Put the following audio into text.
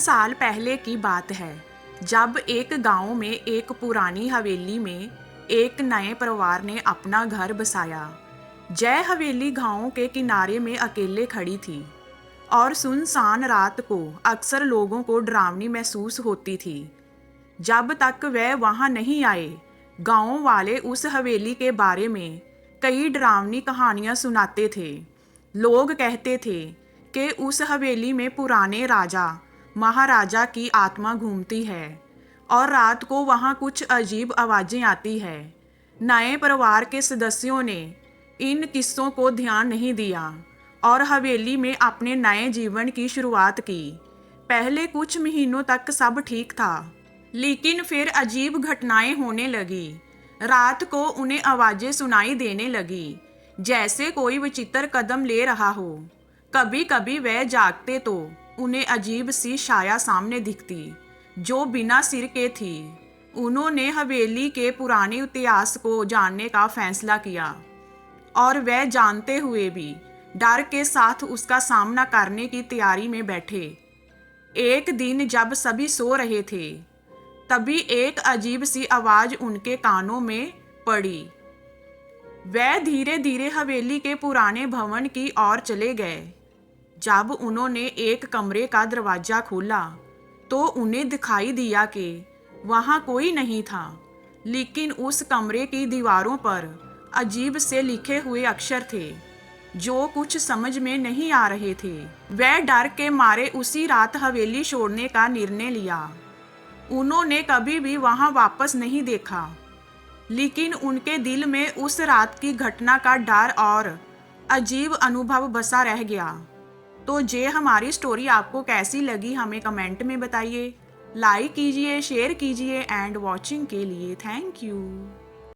साल पहले की बात है, जब एक गांव में एक पुरानी हवेली में एक नए परिवार ने अपना घर बसाया। जय हवेली गांव के किनारे में अकेले खड़ी थी और सुनसान रात को अक्सर लोगों को डरावनी महसूस होती थी। जब तक वह वहां नहीं आए, गांव वाले उस हवेली के बारे में कई डरावनी कहानियां सुनाते थे। लोग कहते थे कि उस हवेली में पुराने राजा महाराजा की आत्मा घूमती है और रात को वहां कुछ अजीब आवाज़ें आती है। नए परिवार के सदस्यों ने इन किस्सों को ध्यान नहीं दिया और हवेली में अपने नए जीवन की शुरुआत की। पहले कुछ महीनों तक सब ठीक था, लेकिन फिर अजीब घटनाएं होने लगी। रात को उन्हें आवाज़ें सुनाई देने लगी, जैसे कोई विचित्र कदम ले रहा हो। कभी कभी वह जागते तो उन्हें अजीब सी छाया सामने दिखती, जो बिना सिर के थी। उन्होंने हवेली के पुराने इतिहास को जानने का फैसला किया और वह जानते हुए भी डर के साथ उसका सामना करने की तैयारी में बैठे। एक दिन जब सभी सो रहे थे, तभी एक अजीब सी आवाज़ उनके कानों में पड़ी। वह धीरे धीरे हवेली के पुराने भवन की ओर चले गए। जब उन्होंने एक कमरे का दरवाज़ा खोला तो उन्हें दिखाई दिया कि वहाँ कोई नहीं था, लेकिन उस कमरे की दीवारों पर अजीब से लिखे हुए अक्षर थे जो कुछ समझ में नहीं आ रहे थे। वह डर के मारे उसी रात हवेली छोड़ने का निर्णय लिया। उन्होंने कभी भी वहाँ वापस नहीं देखा, लेकिन उनके दिल में उस रात की घटना का डर और अजीब अनुभव बसा रह गया। तो ये हमारी स्टोरी आपको कैसी लगी हमें कमेंट में बताइए। लाइक कीजिए, शेयर कीजिए एंड वॉचिंग के लिए थैंक यू।